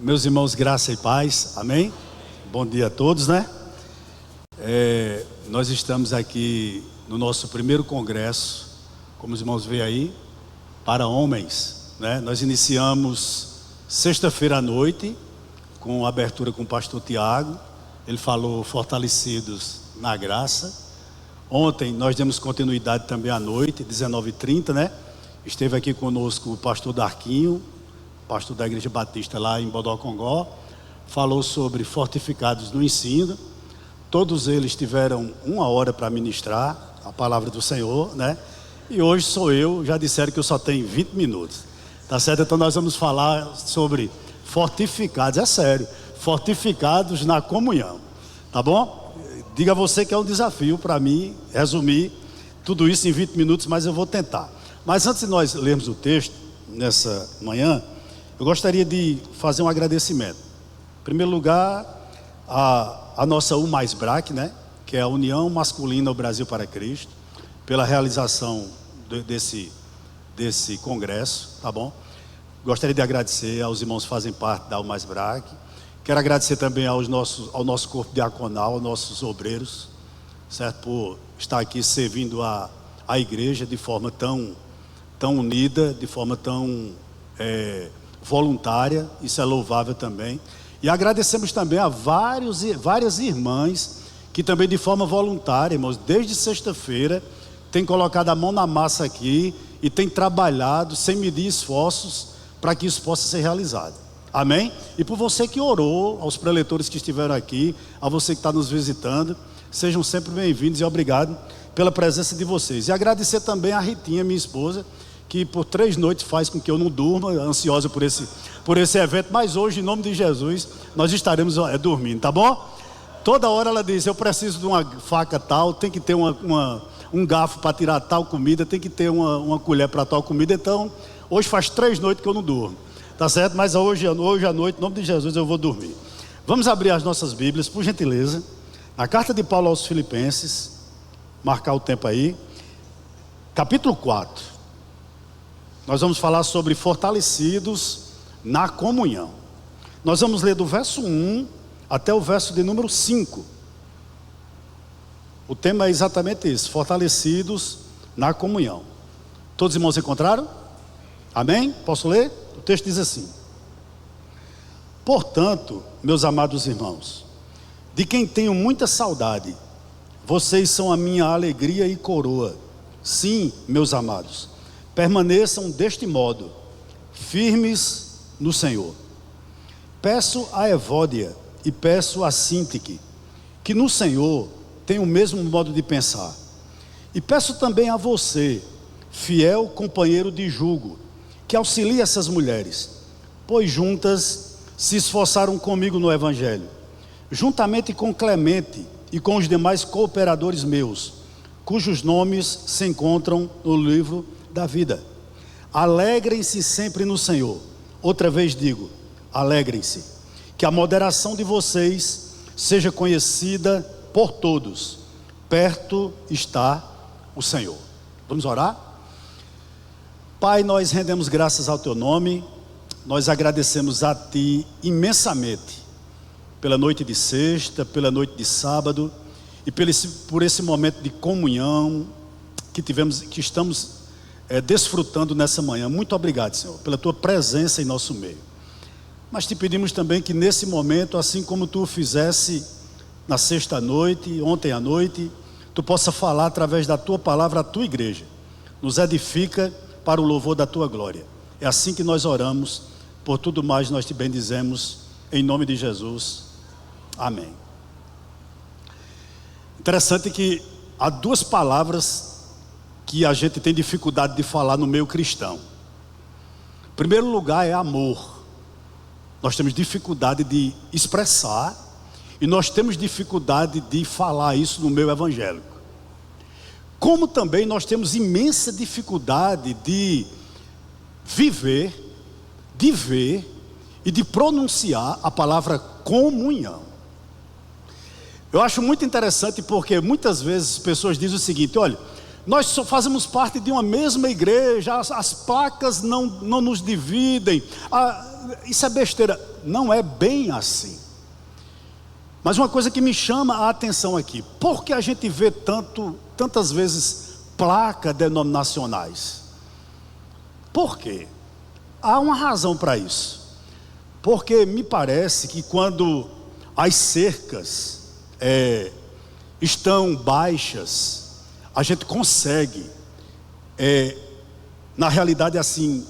Meus irmãos, graça e paz, amém? Bom dia a todos, né? Nós estamos aqui no nosso primeiro congresso, como os irmãos veem aí, para homens, né? Nós iniciamos sexta-feira à noite, com a abertura com o pastor Tiago. Ele falou fortalecidos na graça. Ontem nós demos continuidade também à noite, 19h30, né? Esteve aqui conosco o pastor Darquinho, pastor da Igreja Batista lá em Bodocongó, falou sobre fortificados no ensino. Todos eles tiveram 1 hora para ministrar a palavra do Senhor, né? E hoje sou eu, já disseram que eu só tenho 20 minutos, tá certo? Então nós vamos falar sobre fortificados, é sério, fortificados na comunhão, tá bom? Diga a você que é um desafio para mim resumir tudo isso em 20 minutos, mas eu vou tentar. Mas antes de nós lermos o texto nessa manhã, eu gostaria de fazer um agradecimento. Em primeiro lugar, a nossa UMaisBRAC, né? Que é a União Masculina ao Brasil para Cristo, pela realização desse congresso, tá bom? Gostaria de agradecer aos irmãos que fazem parte da UMaisBRAC. Quero agradecer também ao nosso corpo diaconal, aos nossos obreiros, certo? Por estar aqui servindo a igreja de forma tão unida, de forma tão voluntária. Isso é louvável também. E agradecemos também a várias irmãs que também de forma voluntária, irmãos, desde sexta-feira têm colocado a mão na massa aqui e têm trabalhado sem medir esforços para que isso possa ser realizado. Amém? E por você que orou, aos preletores que estiveram aqui, a você que está nos visitando, sejam sempre bem-vindos e obrigado pela presença de vocês. E agradecer também a Ritinha, minha esposa, que por 3 noites faz com que eu não durma, ansiosa por esse evento, mas hoje, em nome de Jesus, nós estaremos dormindo, tá bom? Toda hora ela diz, eu preciso de uma faca tal, tem que ter um garfo para tirar tal comida, tem que ter uma colher para tal comida. Então, hoje faz 3 noites que eu não durmo, tá certo? Mas hoje à noite, em nome de Jesus, eu vou dormir. Vamos abrir as nossas Bíblias, por gentileza, na carta de Paulo aos Filipenses, marcar o tempo aí, capítulo 4. Nós vamos falar sobre fortalecidos na comunhão. Nós vamos ler do verso 1 até o verso de número 5. O tema é exatamente esse: fortalecidos na comunhão. Todos os irmãos encontraram? Amém? Posso ler? O texto diz assim: portanto, meus amados irmãos, de quem tenho muita saudade, vocês são a minha alegria e coroa. Sim, meus amados, permaneçam deste modo, firmes no Senhor. Peço a Evódia e peço a Sintique, que no Senhor tem o mesmo modo de pensar. E peço também a você, fiel companheiro de jugo, que auxilie essas mulheres, pois juntas se esforçaram comigo no Evangelho, juntamente com Clemente e com os demais cooperadores meus, cujos nomes se encontram no livro da vida. Alegrem-se sempre no Senhor. Outra vez digo, alegrem-se. Que a moderação de vocês seja conhecida por todos. Perto está o Senhor. Vamos orar? Pai, nós rendemos graças ao teu nome. Nós agradecemos a ti imensamente pela noite de sexta, pela noite de sábado e por esse momento de comunhão que estamos desfrutando nessa manhã. Muito obrigado, Senhor, pela tua presença em nosso meio. Mas te pedimos também que nesse momento, assim como tu o fizesse na sexta noite, ontem à noite, tu possa falar através da tua palavra à tua igreja. Nos edifica para o louvor da tua glória. É assim que nós oramos. Por tudo mais nós te bendizemos em nome de Jesus. Amém. Interessante que há 2 palavras que a gente tem dificuldade de falar no meio cristão. Em primeiro lugar é amor. Nós temos dificuldade de expressar e nós temos dificuldade de falar isso no meio evangélico. Como também nós temos imensa dificuldade de viver, de ver e de pronunciar a palavra comunhão. Eu acho muito interessante porque muitas vezes as pessoas dizem o seguinte: olha, nós só fazemos parte de uma mesma igreja, as placas não nos dividem, isso é besteira. Não é bem assim. Mas uma coisa que me chama a atenção aqui, por que a gente vê tantas vezes placas denominacionais? Por quê? Há uma razão para isso. Porque me parece que quando as cercas estão baixas, a gente consegue, na realidade assim,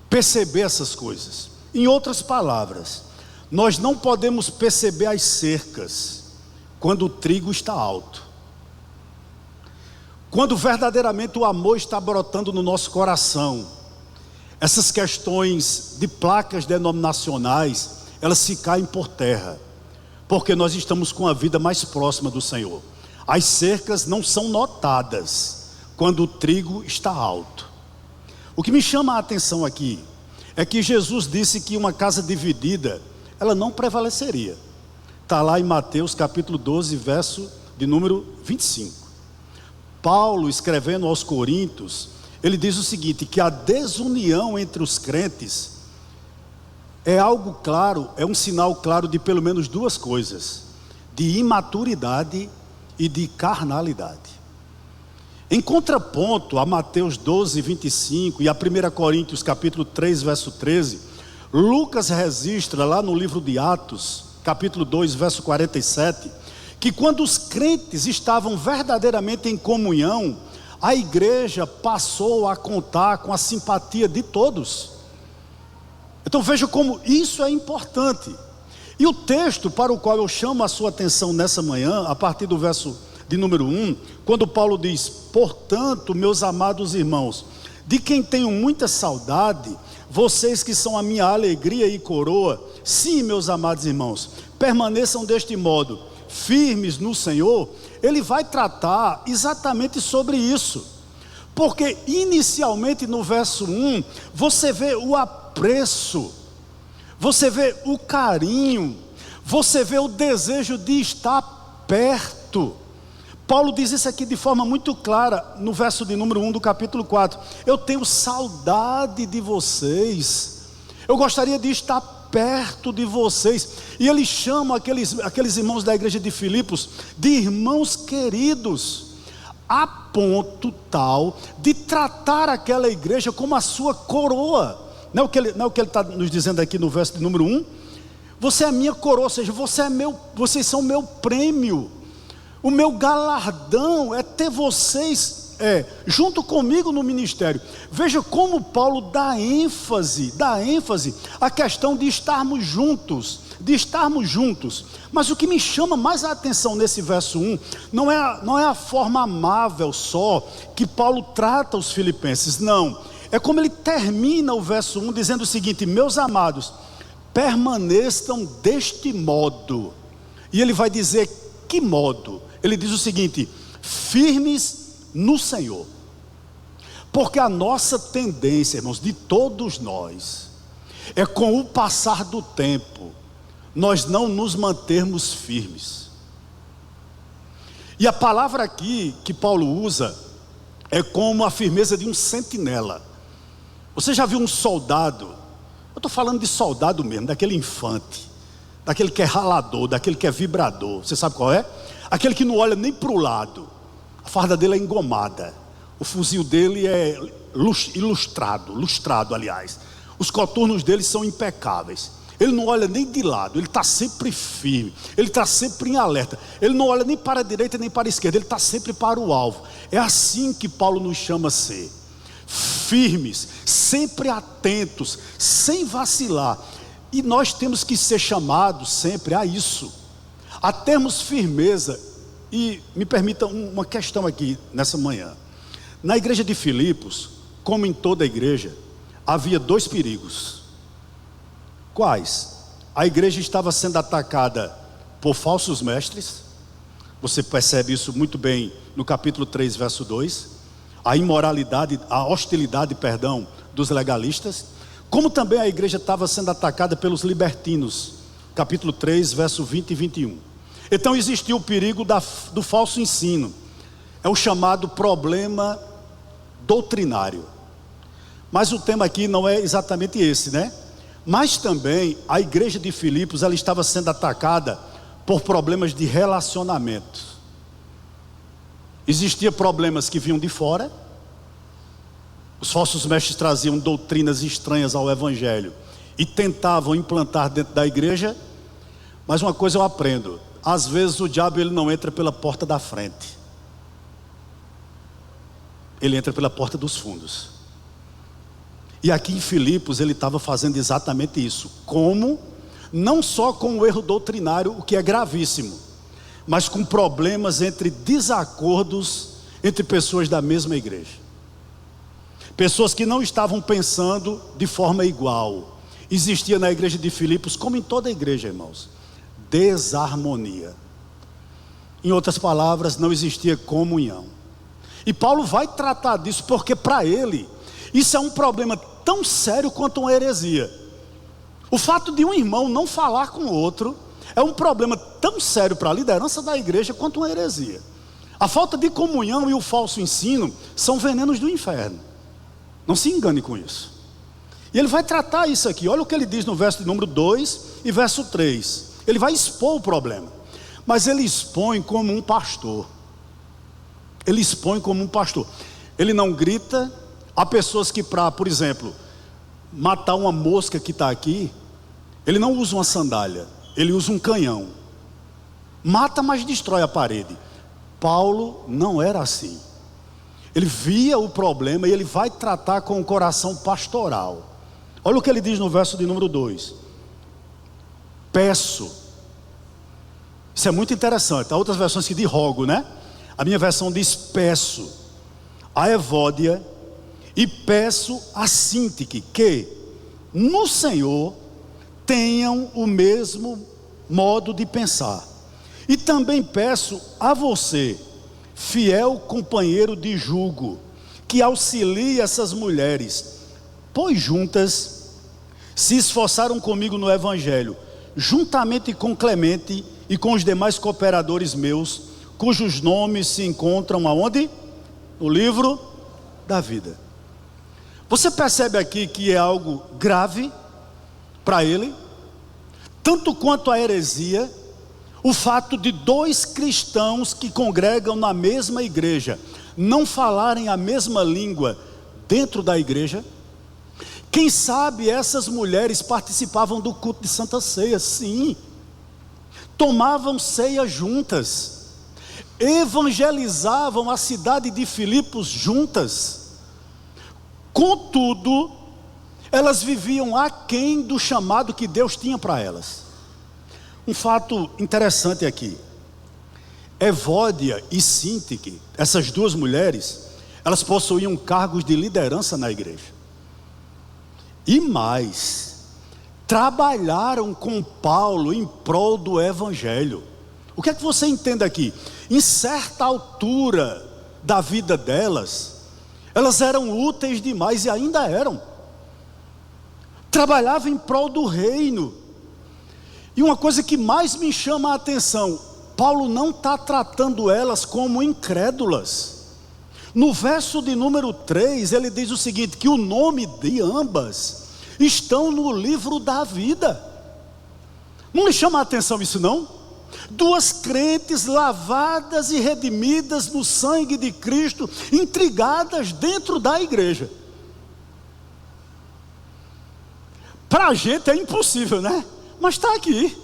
perceber essas coisas. Em outras palavras, nós não podemos perceber as cercas quando o trigo está alto. Quando verdadeiramente o amor está brotando no nosso coração, essas questões de placas denominacionais, elas se caem por terra, porque nós estamos com a vida mais próxima do Senhor. As cercas não são notadas quando o trigo está alto. O que me chama a atenção aqui é que Jesus disse que uma casa dividida, ela não prevaleceria. Está lá em Mateus capítulo 12, verso de número 25. Paulo, escrevendo aos Coríntios, ele diz o seguinte, que a desunião entre os crentes é algo claro, é um sinal claro de pelo menos duas coisas: de imaturidade e de carnalidade. Em contraponto a Mateus 12, 25 e a 1 Coríntios capítulo 3, verso 13, Lucas registra lá no livro de Atos, capítulo 2, verso 47, que quando os crentes estavam verdadeiramente em comunhão, a igreja passou a contar com a simpatia de todos. Então veja como isso é importante. E o texto para o qual eu chamo a sua atenção nessa manhã, a partir do verso de número 1, quando Paulo diz: portanto, meus amados irmãos, de quem tenho muita saudade, vocês que são a minha alegria e coroa, sim, meus amados irmãos, permaneçam deste modo, firmes no Senhor. Ele vai tratar exatamente sobre isso, porque inicialmente no verso 1, você vê o apreço, você vê o carinho, você vê o desejo de estar perto. Paulo diz isso aqui de forma muito clara, no verso de número 1 do capítulo 4, eu tenho saudade de vocês, eu gostaria de estar perto de vocês. E ele chama aqueles irmãos da igreja de Filipos de irmãos queridos, a ponto tal de tratar aquela igreja como a sua coroa. Não é o que ele está nos dizendo aqui no verso de número 1? Você é a minha coroa, ou seja, vocês são meu prêmio. O meu galardão é ter vocês junto comigo no ministério. Veja como Paulo dá ênfase à questão de estarmos juntos. Mas o que me chama mais a atenção nesse verso 1, não é a forma amável só que Paulo trata os filipenses, não. É como ele termina o verso 1 dizendo o seguinte: meus amados, permaneçam deste modo. E ele vai dizer que modo? Ele diz o seguinte: firmes no Senhor. Porque a nossa tendência, irmãos, de todos nós, é com o passar do tempo, nós não nos mantermos firmes. E a palavra aqui que Paulo usa é como a firmeza de um sentinela. Você já viu um soldado? Eu estou falando de soldado mesmo, daquele infante, daquele que é ralador, daquele que é vibrador. Você sabe qual é? Aquele que não olha nem para o lado. A farda dele é engomada, o fuzil dele é lustrado, aliás. Os coturnos dele são impecáveis. Ele não olha nem de lado, ele está sempre firme, ele está sempre em alerta. Ele não olha nem para a direita nem para a esquerda, ele está sempre para o alvo. É assim que Paulo nos chama a ser: firmes, sempre atentos, sem vacilar. E nós temos que ser chamados sempre a isso, a termos firmeza. E me permita uma questão aqui nessa manhã. Na igreja de Filipos, como em toda a igreja, havia dois perigos. Quais? A igreja estava sendo atacada por falsos mestres. Você percebe isso muito bem no capítulo 3, verso 2. A hostilidade dos legalistas. Como também a igreja estava sendo atacada pelos libertinos. Capítulo 3, verso 20 e 21. Então existia o perigo do falso ensino. É o chamado problema doutrinário. Mas o tema aqui não é exatamente esse, né? Mas também a igreja de Filipos, ela estava sendo atacada por problemas de relacionamento. Existiam problemas que vinham de fora. Os falsos mestres traziam doutrinas estranhas ao evangelho e tentavam implantar dentro da igreja. Mas uma coisa eu aprendo: às vezes o diabo ele não entra pela porta da frente, ele entra pela porta dos fundos. E aqui em Filipos ele estava fazendo exatamente isso. Como? Não só com o erro doutrinário, o que é gravíssimo, mas com problemas entre desacordos entre pessoas da mesma igreja. Pessoas que não estavam pensando de forma igual. Existia na igreja de Filipos, como em toda a igreja, irmãos, desarmonia. Em outras palavras, não existia comunhão. E Paulo vai tratar disso porque para ele isso é um problema tão sério quanto uma heresia. O fato de um irmão não falar com o outro é um problema tão sério para a liderança da igreja quanto uma heresia. A falta de comunhão e o falso ensino são venenos do inferno. Não se engane com isso. E ele vai tratar isso aqui. Olha o que ele diz no verso de número 2 e verso 3. Ele vai expor o problema, mas ele expõe como um pastor. Ele expõe como um pastor. Ele não grita. Há pessoas que para, por exemplo, matar uma mosca que está aqui, ele não usa uma sandália, ele usa um canhão. Mata, mas destrói a parede. Paulo não era assim. Ele via o problema e ele vai tratar com o coração pastoral. Olha o que ele diz no verso de número 2. Peço. Isso é muito interessante. Há outras versões que diz rogo, né? A minha versão diz peço a Evódia e peço a Sintique que no Senhor tenham o mesmo modo de pensar. E também peço a você, fiel companheiro de jugo, que auxilie essas mulheres, pois juntas se esforçaram comigo no evangelho, juntamente com Clemente e com os demais cooperadores meus, cujos nomes se encontram aonde? No livro da vida. Você percebe aqui que é algo grave para ele, tanto quanto a heresia, o fato de dois cristãos que congregam na mesma igreja não falarem a mesma língua dentro da igreja. Quem sabe essas mulheres participavam do culto de Santa Ceia, sim, tomavam ceia juntas, evangelizavam a cidade de Filipos juntas. Contudo, elas viviam aquém do chamado que Deus tinha para elas. Um fato interessante aqui: Evódia e Sintique, essas duas mulheres, elas possuíam cargos de liderança na igreja. E mais, trabalharam com Paulo em prol do evangelho. O que é que você entende aqui? Em certa altura da vida delas, elas eram úteis demais e ainda eram. Trabalhavam em prol do reino. E uma coisa que mais me chama a atenção: Paulo não está tratando elas como incrédulas. No verso de número 3, ele diz o seguinte: que o nome de ambas estão no livro da vida. Não lhe chama a atenção isso não? Duas crentes lavadas e redimidas no sangue de Cristo, intrigadas dentro da igreja. Para a gente é impossível, né? Mas está aqui.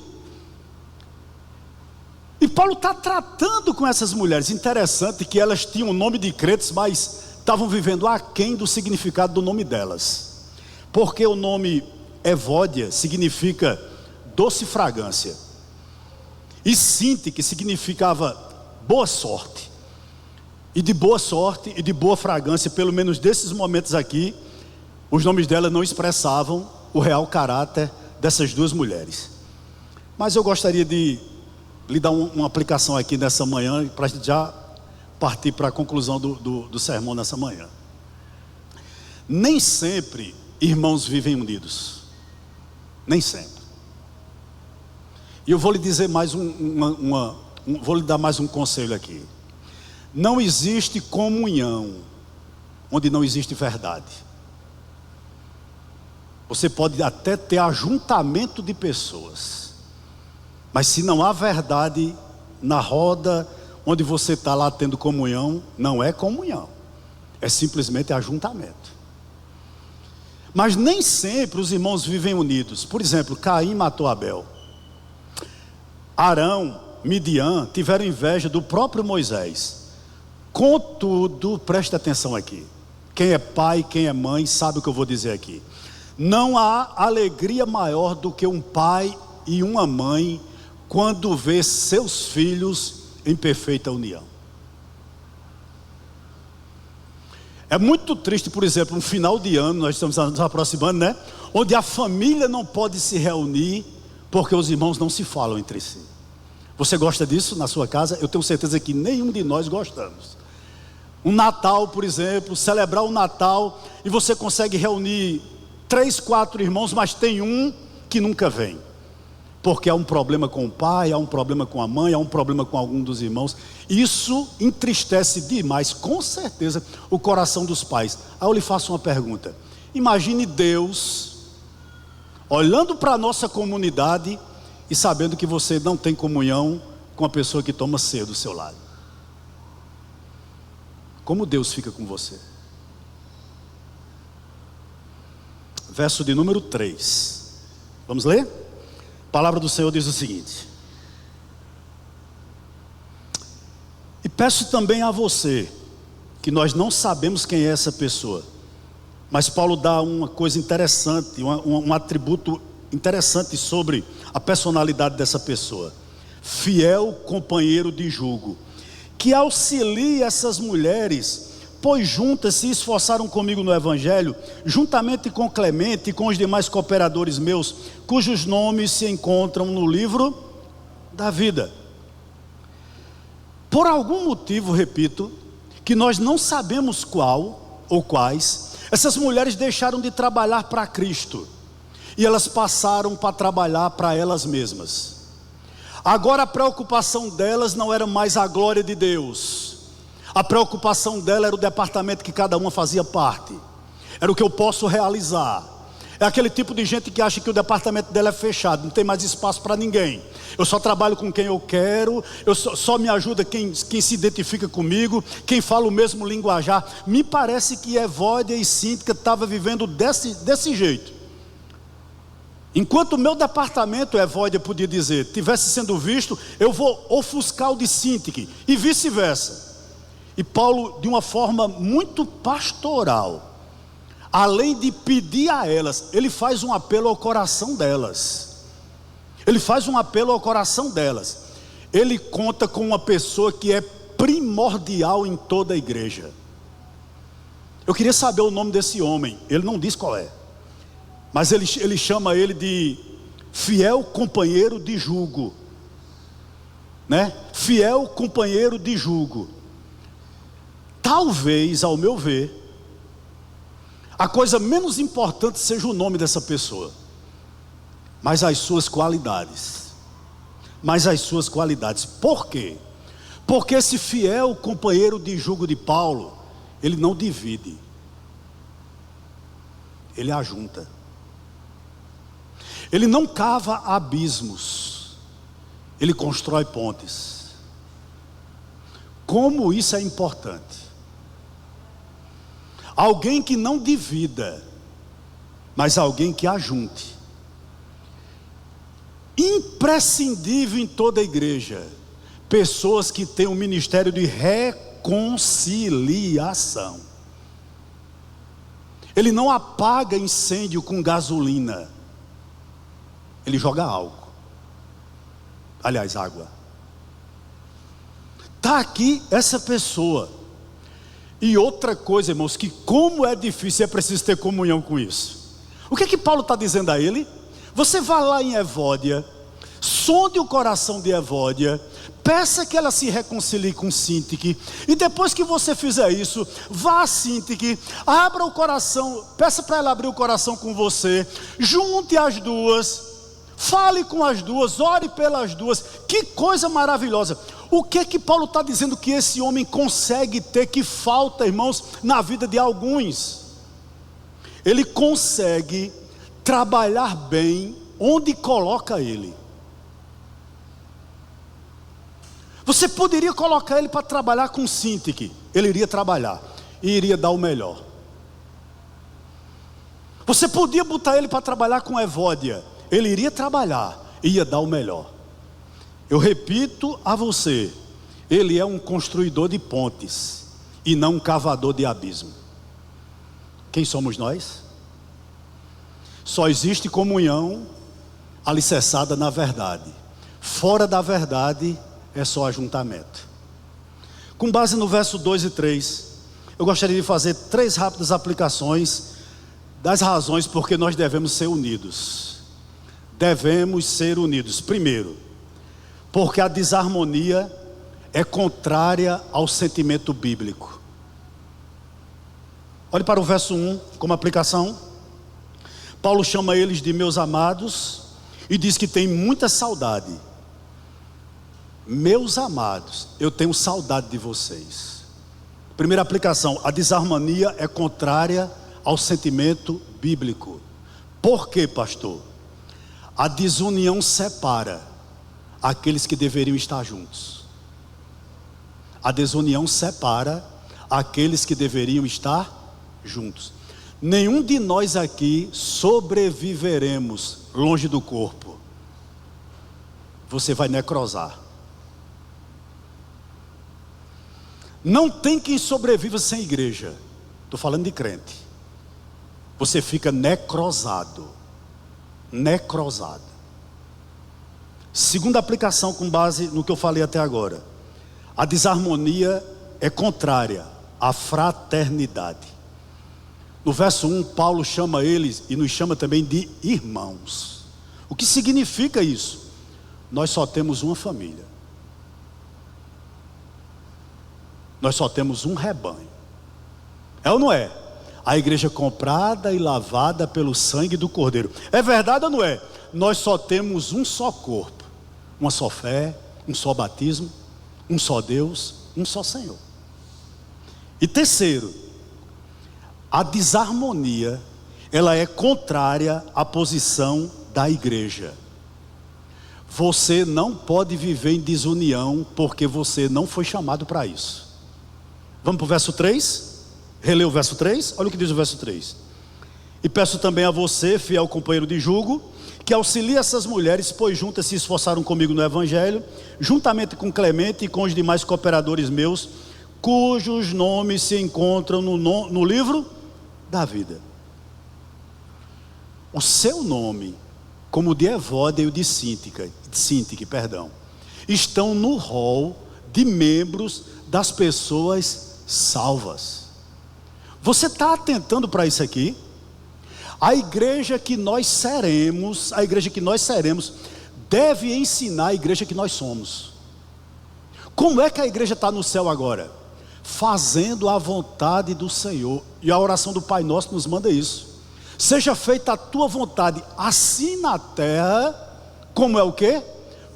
E Paulo está tratando com essas mulheres. Interessante que elas tinham o nome de crentes, mas estavam vivendo aquém do significado do nome delas. Porque o nome Evódia significa doce fragrância, e Sintique, que significava boa sorte. E de boa sorte e de boa fragrância, pelo menos desses momentos aqui, os nomes delas não expressavam o real caráter dessas duas mulheres. Mas eu gostaria de lhe dar uma aplicação aqui nessa manhã, para a gente já partir para a conclusão do sermão nessa manhã. Nem sempre irmãos vivem unidos. Nem sempre. E eu vou lhe dizer mais vou lhe dar mais um conselho aqui. Não existe comunhão onde não existe verdade. Você pode até ter ajuntamento de pessoas, mas se não há verdade na roda onde você está lá tendo comunhão, não é comunhão, é simplesmente ajuntamento. Mas nem sempre os irmãos vivem unidos. Por exemplo, Caim matou Abel. Arão, Midian tiveram inveja do próprio Moisés. Contudo, preste atenção aqui. Quem é pai, quem é mãe, sabe o que eu vou dizer aqui. Não há alegria maior do que um pai e uma mãe quando vê seus filhos em perfeita união. É muito triste, por exemplo, um final de ano, nós estamos nos aproximando, né? Onde a família não pode se reunir porque os irmãos não se falam entre si. Você gosta disso na sua casa? Eu tenho certeza que nenhum de nós gostamos. Um Natal, por exemplo, celebrar o Natal e você consegue reunir 3, 4 irmãos, mas tem um que nunca vem. Porque há um problema com o pai, há um problema com a mãe, há um problema com algum dos irmãos. Isso entristece demais, com certeza, o coração dos pais. Aí eu lhe faço uma pergunta. Imagine Deus olhando para a nossa comunidade e sabendo que você não tem comunhão com a pessoa que toma ceia do seu lado. Como Deus fica com você? Verso de número 3. Vamos ler? A palavra do Senhor diz o seguinte: e peço também a você, que nós não sabemos quem é essa pessoa, mas Paulo dá uma coisa interessante, um atributo interessante sobre a personalidade dessa pessoa: fiel companheiro de jugo, que auxilie essas mulheres, pois juntas se esforçaram comigo no Evangelho, juntamente com Clemente e com os demais cooperadores meus, cujos nomes se encontram no livro da vida. Por algum motivo, repito, que nós não sabemos qual ou quais, essas mulheres deixaram de trabalhar para Cristo, e elas passaram para trabalhar para elas mesmas. Agora a preocupação delas não era mais a glória de Deus. A preocupação dela era o departamento que cada uma fazia parte. Era o que eu posso realizar. É aquele tipo de gente que acha que o departamento dela é fechado, não tem mais espaço para ninguém. Eu só trabalho com quem eu quero, só me ajuda quem se identifica comigo, quem fala o mesmo linguajar. Me parece que Evódia e Síntica estavam vivendo desse jeito. Enquanto o meu departamento, Evódia podia dizer, tivesse sendo visto, eu vou ofuscar o de Síntica, e vice-versa. E Paulo, de uma forma muito pastoral, além de pedir a elas, ele faz um apelo ao coração delas. Ele faz um apelo ao coração delas. Ele conta com uma pessoa que é primordial em toda a igreja. Eu queria saber o nome desse homem. Ele não diz qual é, mas ele chama ele de fiel companheiro de jugo, né? Fiel companheiro de jugo. Talvez, ao meu ver, a coisa menos importante seja o nome dessa pessoa, mas as suas qualidades. Por quê? Porque esse fiel companheiro de jugo de Paulo, ele não divide, ele ajunta. Ele não cava abismos, ele constrói pontes. Como isso é importante. Alguém que não divida, mas alguém que ajunte. Imprescindível em toda a igreja, pessoas que têm um ministério de reconciliação. Ele não apaga incêndio com gasolina, ele joga álcool, aliás, água. Está aqui essa pessoa. E outra coisa, irmãos, que como é difícil, é preciso ter comunhão com isso. O que é que Paulo está dizendo a ele? Você vá lá em Evódia, sonde o coração de Evódia, peça que ela se reconcilie com Síntique, e depois que você fizer isso, vá a Síntique, abra o coração, peça para ela abrir o coração com você, junte as duas, fale com as duas, ore pelas duas. Que coisa maravilhosa. O que é que Paulo está dizendo que esse homem consegue ter, que falta, irmãos, na vida de alguns? Ele consegue trabalhar bem onde coloca ele. Você poderia colocar ele para trabalhar com Sintique, ele iria trabalhar e iria dar o melhor. Você podia botar ele para trabalhar com Evódia, ele iria trabalhar e ia dar o melhor. Eu repito a você, ele é um construidor de pontes e não um cavador de abismo. Quem somos nós? Só existe comunhão alicerçada na verdade. Fora da verdade é só ajuntamento. Com base no verso 2 e 3, eu gostaria de fazer 3 rápidas aplicações das razões porque nós devemos ser unidos. Devemos ser unidos. Primeiro, porque a desarmonia é contrária ao sentimento bíblico. Olhe para o verso 1 como aplicação. Paulo chama eles de meus amados e diz que tem muita saudade. Meus amados, eu tenho saudade de vocês. Primeira aplicação, a desarmonia é contrária ao sentimento bíblico. Por quê, pastor? A desunião separa aqueles que deveriam estar juntos. A desunião separa aqueles que deveriam estar juntos. Nenhum de nós aqui sobreviveremos longe do corpo. Você vai necrosar. Não tem quem sobreviva sem igreja. Estou falando de crente. Você fica necrosado. Necrosado. Segunda aplicação com base no que eu falei até agora. A desarmonia é contrária à fraternidade. No verso 1, Paulo chama eles e nos chama também de irmãos. O que significa isso? Nós só temos uma família. Nós só temos um rebanho. É ou não é? A igreja comprada e lavada pelo sangue do Cordeiro. É verdade ou não é? Nós só temos um só corpo, uma só fé, um só batismo, um só Deus, um só Senhor. E terceiro, a desarmonia, ela é contrária à posição da igreja. Você não pode viver em desunião porque você não foi chamado para isso. Vamos para o verso 3? Relê o verso 3? Olha o que diz o verso 3. E peço também a você, fiel companheiro de jugo, que auxilie essas mulheres, pois juntas se esforçaram comigo no Evangelho, juntamente com Clemente e com os demais cooperadores meus, cujos nomes se encontram no livro da vida. O seu nome, como o de Evódia e o de Sintique, estão no rol de membros das pessoas salvas. Você está atentando para isso aqui? A igreja que nós seremos, deve ensinar a igreja que nós somos. Como é que a igreja está no céu agora? Fazendo a vontade do Senhor. E a oração do Pai Nosso nos manda isso. Seja feita a tua vontade, assim na terra, como é o quê?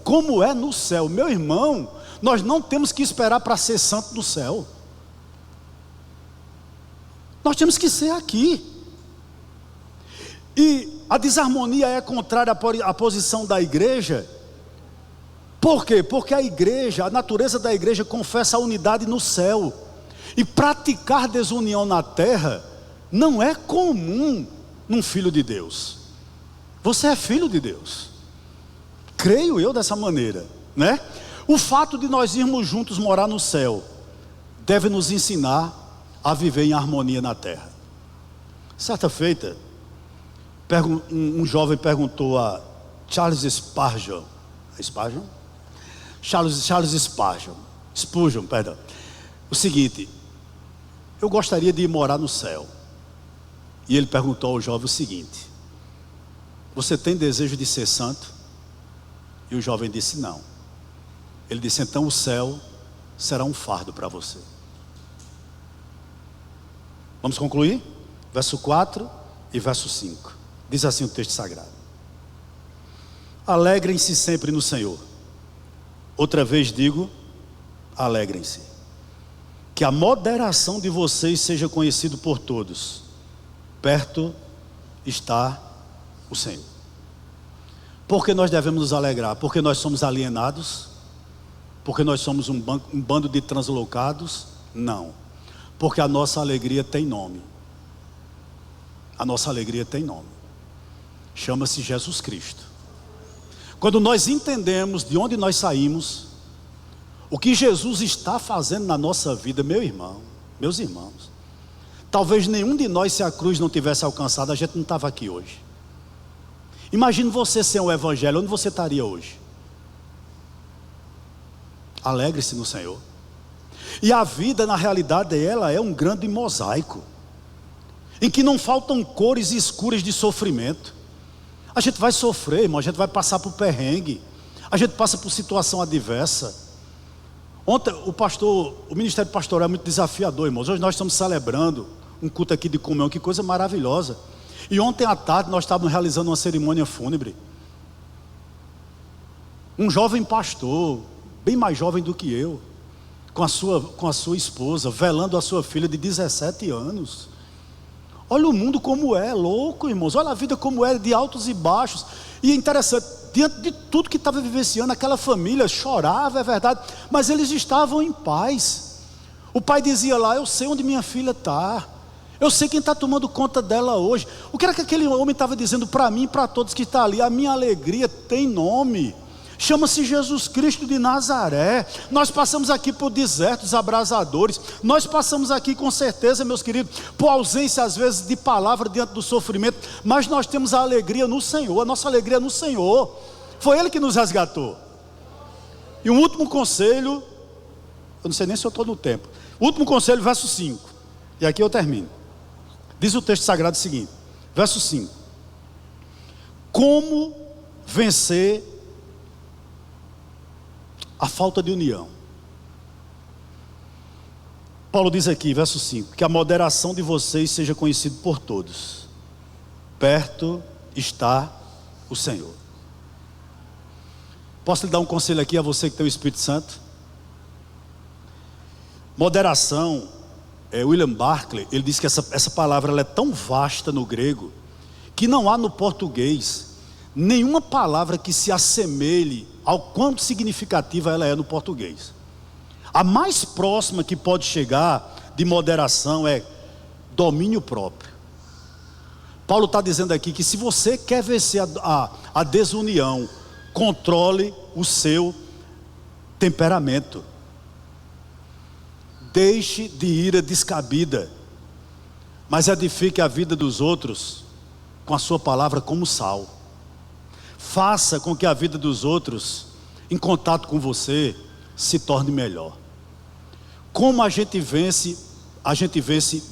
Como é no céu. Meu irmão, nós não temos que esperar para ser santo no céu. Nós temos que ser aqui. E a desarmonia é contrária à posição da igreja. Por quê? Porque a igreja, a natureza da igreja confessa a unidade no céu. E praticar desunião na terra não é comum num filho de Deus. Você é filho de Deus. Creio eu dessa maneira, né? O fato de nós irmos juntos morar no céu deve nos ensinar a viver em harmonia na terra. Certa feita, um jovem perguntou a Charles Spurgeon, o seguinte: eu gostaria de ir morar no céu. E ele perguntou ao jovem o seguinte: você tem desejo de ser santo? E o jovem disse não. Ele disse: então o céu será um fardo para você. Vamos concluir? Verso 4 e verso 5. Diz assim o texto sagrado: alegrem-se sempre no Senhor. Outra vez digo, alegrem-se. Que a moderação de vocês seja conhecido por todos. Perto está o Senhor. Por que nós devemos nos alegrar? Porque nós somos alienados? Porque nós somos um bando de translocados? Não. Porque a nossa alegria tem nome. A nossa alegria tem nome. Chama-se Jesus Cristo. Quando nós entendemos de onde nós saímos, o que Jesus está fazendo na nossa vida, meu irmão, meus irmãos, talvez nenhum de nós, se a cruz não tivesse alcançado, a gente não estava aqui hoje. Imagine você sem o Evangelho, onde você estaria hoje? Alegre-se no Senhor. E a vida, na realidade, ela é um grande mosaico, em que não faltam cores escuras de sofrimento. A gente vai sofrer, irmão, a gente vai passar por perrengue, a gente passa por situação adversa. Ontem o ministério pastoral é muito desafiador, irmãos. Hoje nós estamos celebrando um culto aqui de comunhão, que coisa maravilhosa. E ontem à tarde nós estávamos realizando uma cerimônia fúnebre. Um jovem pastor, bem mais jovem do que eu, com a sua esposa, velando a sua filha de 17 anos. Olha o mundo como é, louco, irmãos. Olha a vida como é, de altos e baixos. E é interessante, diante de tudo que estava vivenciando, aquela família chorava, é verdade, mas eles estavam em paz. O pai dizia lá: eu sei onde minha filha está, eu sei quem está tomando conta dela hoje. O que era que aquele homem estava dizendo para mim e para todos que estão ali? A minha alegria tem nome, chama-se Jesus Cristo de Nazaré. Nós passamos aqui por desertos abrasadores, nós passamos aqui com certeza, meus queridos, por ausência às vezes de palavra diante do sofrimento, mas nós temos a alegria no Senhor, a nossa alegria é no Senhor. Foi Ele que nos resgatou. E um último conselho, eu não sei nem se eu estou no tempo, último conselho, verso 5, e aqui eu termino. Diz o texto sagrado o seguinte, verso 5: como vencer a falta de união? Paulo diz aqui, verso 5, que a moderação de vocês seja conhecida por todos. Perto está o Senhor. Posso lhe dar um conselho aqui a você que tem o Espírito Santo? Moderação, William Barclay, ele diz que essa palavra ela é tão vasta no grego, que não há no português nenhuma palavra que se assemelhe ao quanto significativa ela é no português. A mais próxima que pode chegar de moderação é domínio próprio. Paulo está dizendo aqui que se você quer vencer a desunião, controle o seu temperamento. Deixe de ira descabida, mas edifique a vida dos outros com a sua palavra como sal. Faça com que a vida dos outros, em contato com você, se torne melhor. Como a gente vence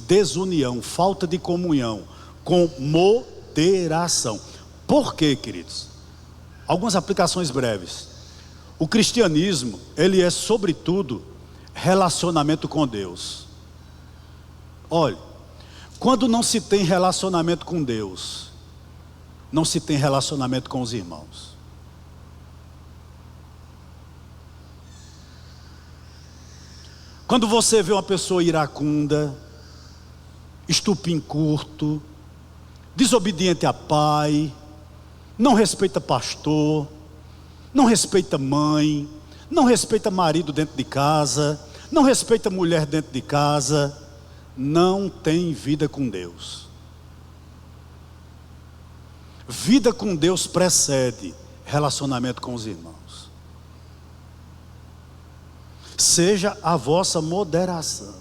desunião, falta de comunhão, com moderação. Por quê, queridos? Algumas aplicações breves. O cristianismo, ele é sobretudo relacionamento com Deus. Olha, quando não se tem relacionamento com Deus, não se tem relacionamento com os irmãos. Quando você vê uma pessoa iracunda, estupim curto, desobediente a pai, não respeita pastor, não respeita mãe, não respeita marido dentro de casa, não respeita mulher dentro de casa, não tem vida com Deus. Vida com Deus precede relacionamento com os irmãos. Seja a vossa moderação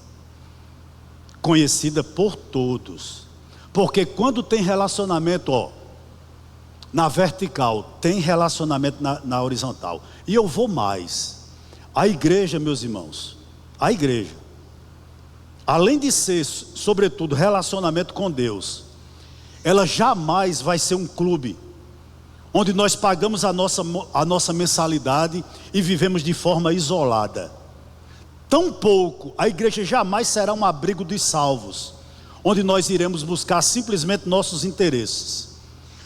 conhecida por todos, porque quando tem relacionamento, na vertical, tem relacionamento na horizontal. E eu vou mais, a igreja, meus irmãos, a igreja, além de ser sobretudo relacionamento com Deus, ela jamais vai ser um clube onde nós pagamos a nossa mensalidade e vivemos de forma isolada. Tampouco a igreja jamais será um abrigo dos salvos, onde nós iremos buscar simplesmente nossos interesses.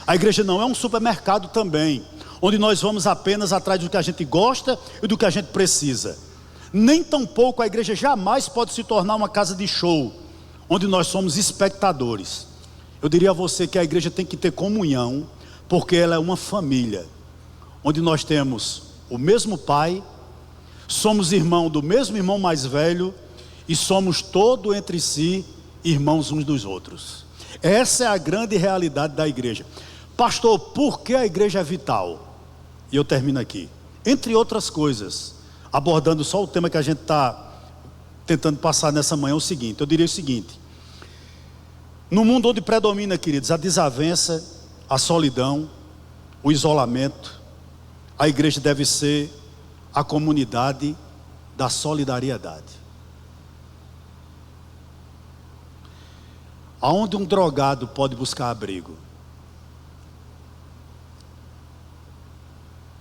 A igreja não é um supermercado também, onde nós vamos apenas atrás do que a gente gosta e do que a gente precisa. Nem tampouco a igreja jamais pode se tornar uma casa de show, onde nós somos espectadores. Eu diria a você que a igreja tem que ter comunhão, porque ela é uma família, onde nós temos o mesmo pai, somos irmão do mesmo irmão mais velho e somos todos entre si irmãos uns dos outros. Essa é a grande realidade da igreja. Pastor, por que a igreja é vital? E eu termino aqui. Entre outras coisas, abordando só o tema que a gente está tentando passar nessa manhã, eu diria o seguinte: no mundo onde predomina, queridos, a desavença, a solidão, o isolamento, a igreja deve ser a comunidade da solidariedade. Aonde um drogado pode buscar abrigo?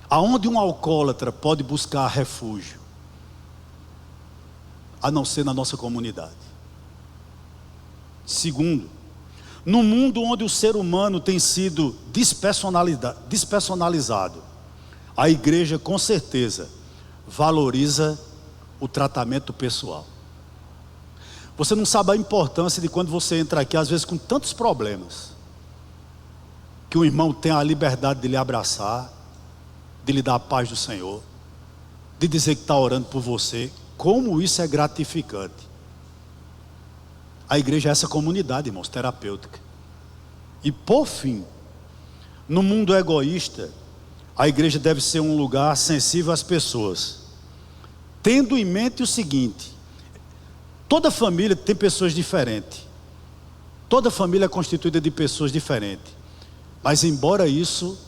Aonde um alcoólatra pode buscar refúgio? A não ser na nossa comunidade. Segundo, no mundo onde o ser humano tem sido despersonalizado, a igreja com certeza valoriza o tratamento pessoal. Você não sabe a importância de quando você entra aqui, às vezes com tantos problemas, que o irmão tem a liberdade de lhe abraçar, de lhe dar a paz do Senhor, de dizer que está orando por você. Como isso é gratificante. A igreja é essa comunidade, irmãos, terapêutica. E por fim, no mundo egoísta, a igreja deve ser um lugar sensível às pessoas, tendo em mente o seguinte: toda família tem pessoas diferentes, toda família é constituída de pessoas diferentes, mas embora isso,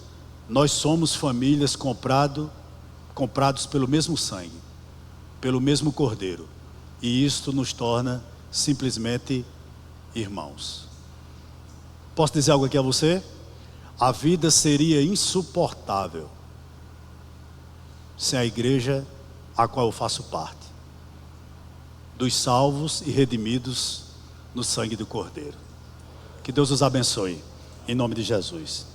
nós somos famílias comprados pelo mesmo sangue, pelo mesmo Cordeiro, e isto nos torna simplesmente irmãos. Posso dizer algo aqui a você? A vida seria insuportável sem a igreja a qual eu faço parte, dos salvos e redimidos no sangue do Cordeiro. Que Deus os abençoe, em nome de Jesus.